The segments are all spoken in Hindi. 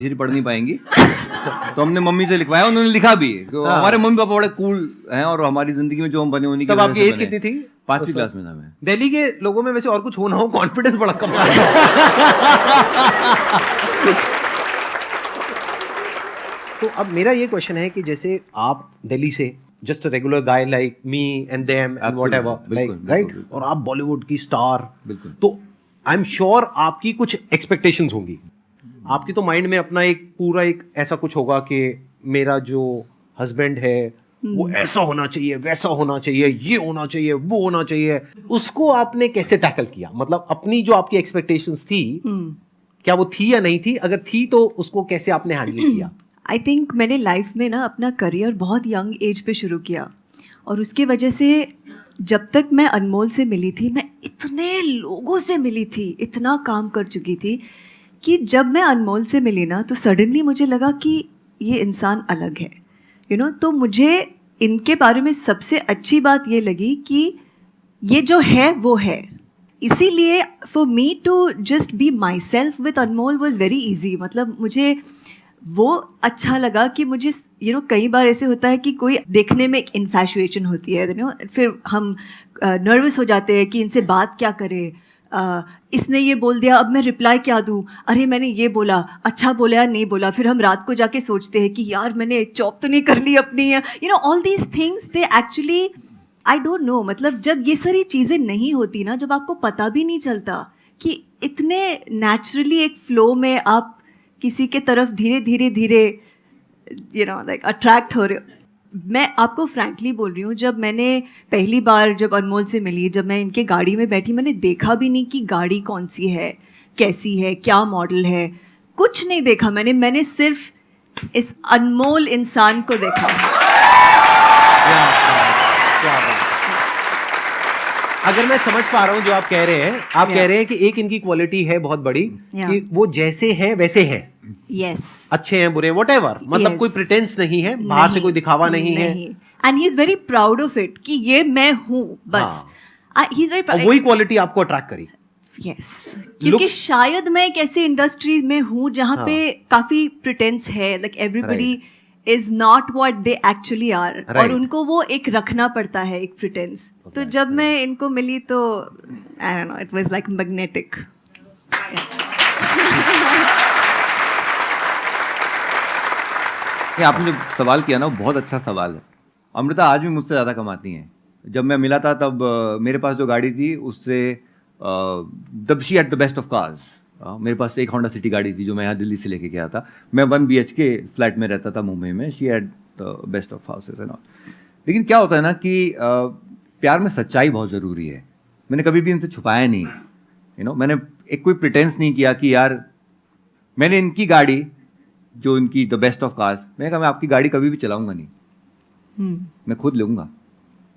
हिस्ट्री पढ़ नहीं पाएंगी तो हमने मम्मी से लिखवाया, उन्होंने लिखा भी है। तो हमारे मम्मी पापा बड़े कूल हैं और हमारी जिंदगी में जो हम बने उन्हीं की तब वजह आपकी से एज बने। कितनी थी? 5वीं क्लास में था मैं। दिल्ली के लोगों में वैसे और कुछ हो ना हो, कॉन्फिडेंस बड़ा कम है। तो अब मेरा ये क्वेश्चन है कि जैसे आप दिल्ली से just a regular guy like me and them and whatever, like right, और आप बॉलीवुड की स्टार, बिल्कुल। तो आई एम श्योर आपकी कुछ एक्सपेक्टेशंस होंगी। आपकी तो माइंड में अपना एक पूरा एक ऐसा कुछ होगा कि मेरा जो हस्बैंड है वो ऐसा होना चाहिए, वैसा होना चाहिए, ये होना चाहिए, वो होना चाहिए। उसको आपने कैसे टैकल किया? मतलब अपनी जो आपकी एक्सपेक्टेशंस थी, क्या वो थी या नहीं थी? अगर थी तो उसको कैसे आपने हैंडल किया? आई थिंक मैंने लाइफ में ना अपना करियर बहुत यंग एज पे शुरू किया, और उसके वजह से जब तक मैं अनमोल से मिली थी, मैं इतने लोगों से मिली थी, इतना काम कर चुकी थी कि जब मैं अनमोल से मिली ना तो सडनली मुझे लगा कि ये इंसान अलग है, तो मुझे इनके बारे में सबसे अच्छी बात ये लगी कि ये जो है वो है। इसीलिए for me to just be myself with Anmol was very easy. मतलब मुझे वो अच्छा लगा कि मुझे कई बार ऐसे होता है कि कोई देखने में एक इन्फैचुएशन होती है, फिर हम नर्वस हो जाते हैं कि इनसे बात क्या करें, इसने ये बोल दिया, अब मैं रिप्लाई क्या दूँ, अरे मैंने ये बोला, अच्छा बोला या नहीं बोला, फिर हम रात को जाके सोचते हैं कि यार मैंने जॉब तो नहीं कर ली अपनी, all these things they actually I don't know. मतलब जब ये सारी चीज़ें नहीं होती ना, जब आपको पता भी नहीं चलता कि इतने नेचुरली एक फ्लो में आप किसी के तरफ धीरे धीरे धीरे लाइक अट्रैक्ट हो रहे हो। मैं आपको फ्रैंकली बोल रही हूँ, जब मैंने पहली बार जब अनमोल से मिली, जब मैं इनके गाड़ी में बैठी, मैंने देखा भी नहीं कि गाड़ी कौन सी है, कैसी है, क्या मॉडल है, कुछ नहीं देखा मैंने सिर्फ इस अनमोल इंसान को देखा। क्या बात। अगर मैं समझ पा रहा हूँ जो आप कह रहे हैं, आप कह रहे हैं कि एक इनकी क्वालिटी है बहुत बड़ी कि वो जैसे हैं वैसे हैं। यस, अच्छे हैं, बुरे, व्हाटएवर, मतलब कोई प्रिटेंस नहीं है, बाहर से कोई दिखावा नहीं है, and he is very proud of it कि ये मैं हूँ बस। ही इज वेरी, वही क्वालिटी आपको अट्रैक्ट करी। यस, क्योंकि शायद मैं एक ऐसे इंडस्ट्री में हूँ जहाँ पे काफी प्रिटेंस है, like everybody is not what they actually are, और उनको वो एक रखना पड़ता है, एक प्रिटेंस। तो जब मैं इनको मिली तो I don't know, it was like magnetic. आपने जो सवाल किया ना, वो बहुत अच्छा सवाल है। अमृता आज भी मुझसे ज़्यादा कमाती हैं। जब मैं मिला था तब मेरे पास जो गाड़ी थी उससे तब she at the best of cars. मेरे पास एक होंडा सिटी गाड़ी थी जो मैं यहाँ दिल्ली से लेके गया था। मैं 1 BHK फ्लैट में रहता था मुंबई में। She at the best of houses and all. लेकिन क्या होता है ना कि प्यार में सच्चाई बहुत ज़रूरी है। मैंने कभी भी इनसे छुपाया नहीं, मैंने एक कोई प्रिटेंस नहीं किया कि यार मैंने इनकी गाड़ी जो इनकी द बेस्ट ऑफ कार्स, मैंने कहा मैं आपकी गाड़ी कभी भी चलाऊंगा नहीं, मैं खुद लूंगा,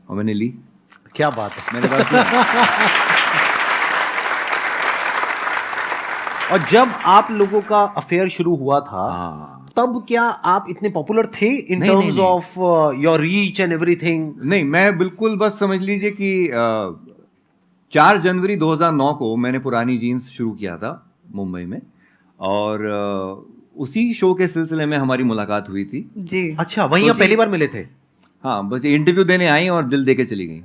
और मैंने ली। क्या बात है। मेरे पास और जब आप लोगों का अफेयर शुरू हुआ था, तब क्या आप इतने पॉपुलर थे in terms of your reach and everything? नहीं, मैं बिल्कुल, बस समझ लीजिए कि 4 जनवरी 2009 को मैंने पुरानी जीन्स शुरू किया था मुंबई में, और उसी शो के सिलसिले में हमारी मुलाकात हुई थी जी। अच्छा, वहीं आप पहली बार मिले थे? हाँ, बस इंटरव्यू देने आई और दिल दे के चली गई।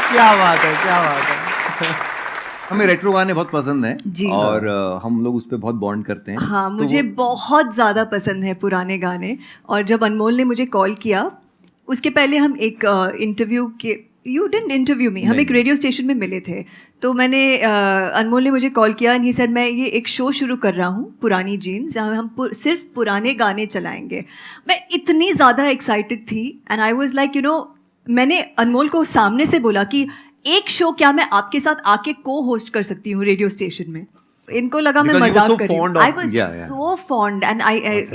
क्या बात है, क्या बात है। हमें रेट्रो गाने बहुत पसंद हैं और हम लोग उस पर बहुत बॉन्ड करते हैं। हाँ, मुझे बहुत ज़्यादा पसंद है पुराने गाने। और जब अनमोल ने मुझे कॉल किया, उसके पहले हम एक इंटरव्यू के, यू डिडंट इंटरव्यू मी, हम एक रेडियो स्टेशन में मिले थे। तो मैंने अनमोल ने मुझे कॉल किया एंड ही सेड मैं ये एक शो शुरू कर रहा हूँ पुरानी जीन्स, जहाँ हम सिर्फ पुराने गाने चलाएंगे। मैं इतनी ज़्यादा एक्साइटेड थी एंड आई वाज लाइक मैंने अनमोल को सामने से बोला कि एक शो क्या मैं आपके साथ आके को होस्ट कर सकती हूँ रेडियो स्टेशन में। इनको लगा मैं Because you were मजाक so कर रही हूँ. fond of- I was Yeah, yeah. so fond and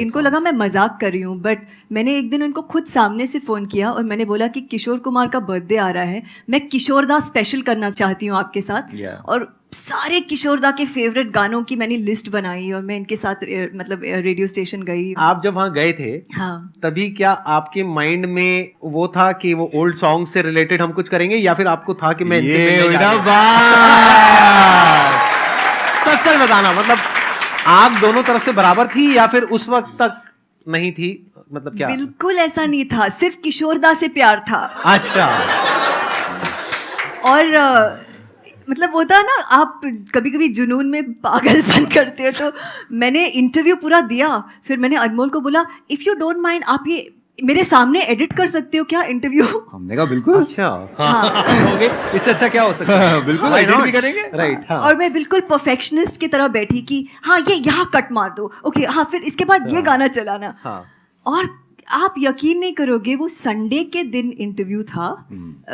इनको लगा मैं मजाक कर रही हूँ, बट मैंने एक दिन उनको खुद सामने से फ़ोन किया और मैंने बोला कि किशोर कुमार का बर्थडे आ रहा है, मैं किशोरदा स्पेशल करना चाहती हूँ आपके साथ. Yeah. और सारे किशोरदा के फेवरेट गानों की मैंने लिस्ट बनाई और मैं इनके साथ मतलब रेडियो स्टेशन गई. आप जब वहाँ गए थे हाँ. तभी क्या आपके माइंड में वो था कि वो ओल्ड सॉन्ग से रिलेटेड हम कुछ करेंगे, या फिर आपको था कि मैं इनसे ये मिलने जा हुई रही ना हूँ? सच सच बताना, मतलब आग दोनों तरफ से बराबर थी या फिर उस वक्त तक नहीं थी, मतलब क्या? बिल्कुल ऐसा नहीं था, सिर्फ किशोरदा से प्यार था. अच्छा, और मतलब होता है ना, आप कभी कभी जुनून में पागलपन करते हो. तो मैंने इंटरव्यू पूरा दिया, फिर मैंने अनमोल को बोला इफ़ यू डोंट माइंड आप ये मेरे सामने एडिट कर सकते हो क्या इंटरव्यू. हमने कहा बिल्कुल. अच्छा, हाँ. ओके, इससे अच्छा क्या हो सकता है? बिल्कुल, Why edit not? भी करेंगे. राइट, हाँ. और मैं बिल्कुल परफेक्शनिस्ट की तरह बैठी कि हाँ ये यहाँ कट मार दो, ओके हाँ, फिर इसके बाद ये गाना चलाना. हाँ. और आप यकीन नहीं करोगे, वो संडे के दिन इंटरव्यू था,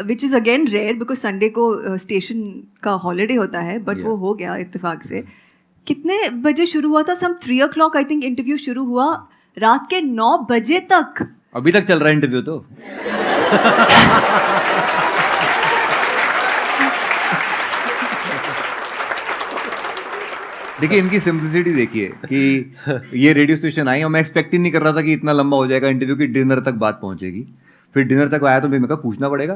which is again rare because Sunday को स्टेशन का हॉलीडे होता है, बट वो हो गया इत्तेफाक से. कितने बजे शुरू हुआ था? सम 3 o'clock आई थिंक इंटरव्यू शुरू हुआ, रात के 9 बजे तक. अभी तक चल रहा है इंटरव्यू तो. देखिए इनकी सिंपलिसिटी देखिए कि ये रेडियो स्टेशन आई और मैं एक्सपेक्ट ही नहीं कर रहा था कि इतना लंबा हो जाएगा इंटरव्यू की डिनर तक बात पहुंचेगी. फिर डिनर तक आया तो मैं कहा पूछना पड़ेगा,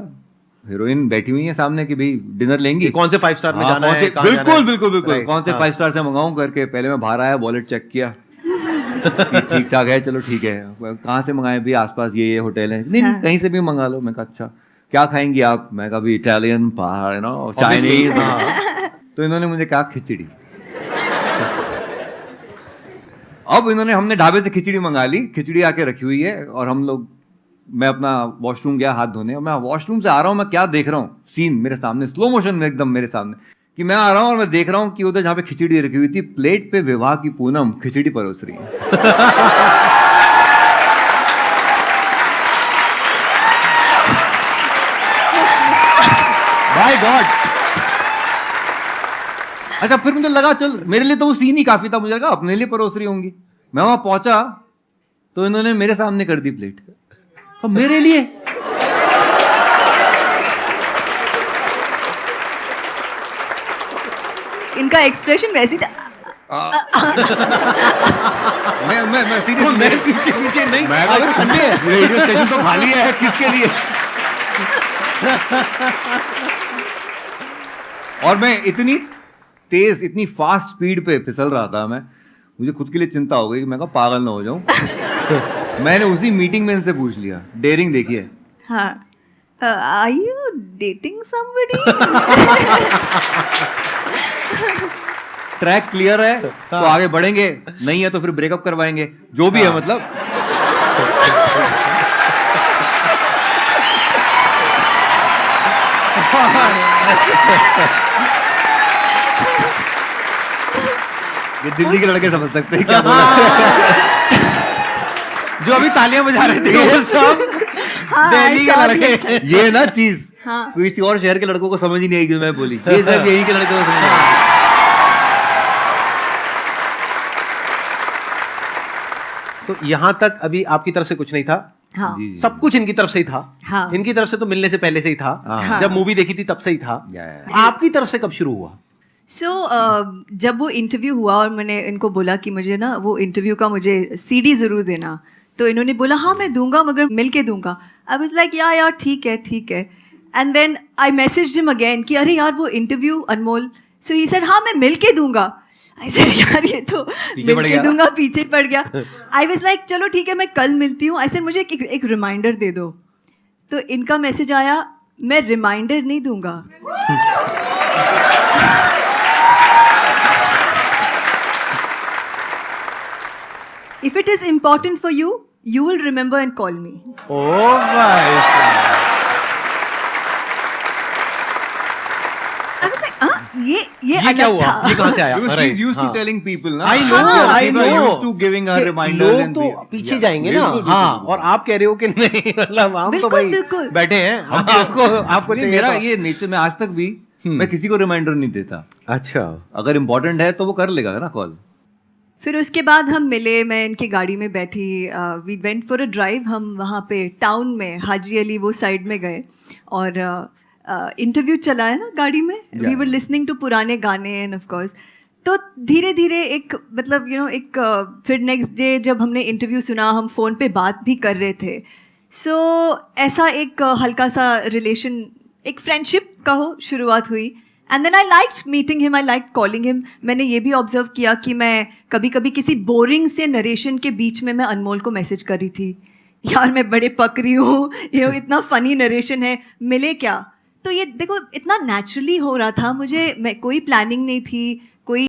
हीरोइन बैठी हुई है सामने कि भाई डिनर लेंगी, कौन से 5 स्टार में हाँ, जाना कौन है? से- कहाँ जाना बिल्कुल है? बिल्कुल बिल्कुल Right, कौन से हाँ. 5 स्टार से मंगाऊं करके पहले मैं बाहर आया, वॉलेट चेक किया कि ठीक ठाक है, चलो ठीक है. कहाँ से मंगाए भी? आसपास ये होटल है. नहीं हाँ. कहीं से भी मंगा लो. मैं कहा अच्छा क्या खाएंगी आप? मैं कहा भी इटालियन, पहाड़ नो, चाइनीज. तो इन्होंने मुझे कहा खिचड़ी. अब इन्होंने हमने ढाबे से खिचड़ी मंगा ली, खिचड़ी आके रखी हुई है और हम लोग, मैं अपना वॉशरूम गया हाथ धोने और मैं वॉशरूम से आ रहा हूँ, मैं क्या देख रहा हूँ, सीन मेरे सामने स्लो मोशन में एकदम मेरे सामने, कि मैं आ रहा हूँ और मैं देख रहा हूँ कि उधर जहाँ पे खिचड़ी रखी हुई थी, प्लेट पे विवाह की पूनम खिचड़ी परोस रही है. By God. अच्छा फिर मुझे लगा चल मेरे लिए तो वो सीन ही काफी था, मुझे लगा अपने लिए परोस रही होंगी. मैं वहां पहुंचा तो इन्होंने मेरे सामने कर दी प्लेट, तो मेरे लिए. इनका एक्सप्रेशन वैसी था. मैं सीरियस, मैं पीछे पीछे नहीं, मैं आज तो संडे है. रेडियो स्टेशन तो खाली है, किसके लिए? और मैं इतनी तेज, इतनी फास्ट स्पीड पे फिसल रहा था, मैं मुझे खुद के लिए चिंता हो गई कि मैं कहा पागल ना हो जाऊं. मैंने उसी मीटिंग में इनसे पूछ लिया, डेयरिंग देखिए. हाँ, are you dating somebody? Track clear है तो आगे बढ़ेंगे, नहीं है तो फिर ब्रेकअप करवाएंगे, जो भी है मतलब. ये दिल्ली के लड़के समझ सकते हैं क्या बोल रहे हैं. जो अभी तालियां बजा रहे थे वो सब हाँ, दिल्ली के I saw लड़के. this. ये ना चीज हाँ. किसी और शहर के लड़कों को समझ ही नहीं आएगी. मैं बोली ये सब यही के लड़कों को समझ आएगी. तो यहाँ तक अभी आपकी तरफ से कुछ नहीं था, हाँ. जी, जी. सब कुछ इनकी तरफ से ही था. हाँ. इनकी तरफ से तो मिलने से पहले से ही था, हाँ. जब मूवी देखी थी तब से ही था. आपकी तरफ से कब शुरू हुआ? सो जब वो इंटरव्यू हुआ और मैंने इनको बोला कि मुझे ना वो इंटरव्यू का मुझे सीडी ज़रूर देना, तो इन्होंने बोला हाँ मैं दूंगा मगर मिल के दूंगा. आई वाज लाइक यार ठीक है ठीक है. And then I messaged him again कि अरे यार वो interview Anmol. So he said हाँ मैं मिल के दूंगा. आई सेड यार ये तो पीछे पड़ मिल के गया. दूंगा, पीछे पड़ गया. आई वाज लाइक चलो ठीक है मैं कल मिलती हूँ. ऐसे मुझे एक रिमाइंडर दे दो. तो इनका मैसेज आया मैं रिमाइंडर नहीं दूंगा. If it is important for you, you will remember and call me. ओ भाई साहब. I was like, ये ये अलग क्या हुआ? था. ये कहाँ से आया? Because Right, she's used to हाँ. telling people ना. I know, People I are know. used to giving her कि reminders लोग and तो they- पीछे Yeah. जाएंगे ना. बिल्कुल, हाँ, बिल्कुल, और आप कह रहे हो कि नहीं, मतलब हम तो बिल्कुल, भाई बिल्कुल. बैठे हैं, आपको नहीं, चाहिए मेरा तो. ये नेचर में आज तक भी मैं किसी को रिमाइंडर नहीं देता। अच्छा। अगर इम्पोर्टेंट है तो वो कर लेगा ना कॉल। फिर उसके बाद हम मिले, मैं इनकी गाड़ी में बैठी, we went for a drive. हम वहाँ पे टाउन में हाजी अली वो साइड में गए और इंटरव्यू चला है ना गाड़ी में, वी वर लिसनिंग टू पुराने गाने एंड ऑफ कोर्स। तो धीरे धीरे एक मतलब एक फिर नेक्स्ट डे जब हमने इंटरव्यू सुना, हम फ़ोन पे बात भी कर रहे थे। सो ऐसा एक हल्का सा रिलेशन, एक फ्रेंडशिप का हो शुरुआत हुई। And then I liked meeting him, I liked calling him. मैंने ये भी ऑब्जर्व किया कि मैं कभी कभी किसी बोरिंग से नरेशन के बीच में मैं अनमोल को मैसेज कर रही थी, यार मैं बड़े पक रही हूँ, ये इतना फ़नी नरेशन है, मिले क्या। तो ये देखो इतना नेचुरली हो रहा था, मुझे मैं कोई प्लानिंग नहीं थी,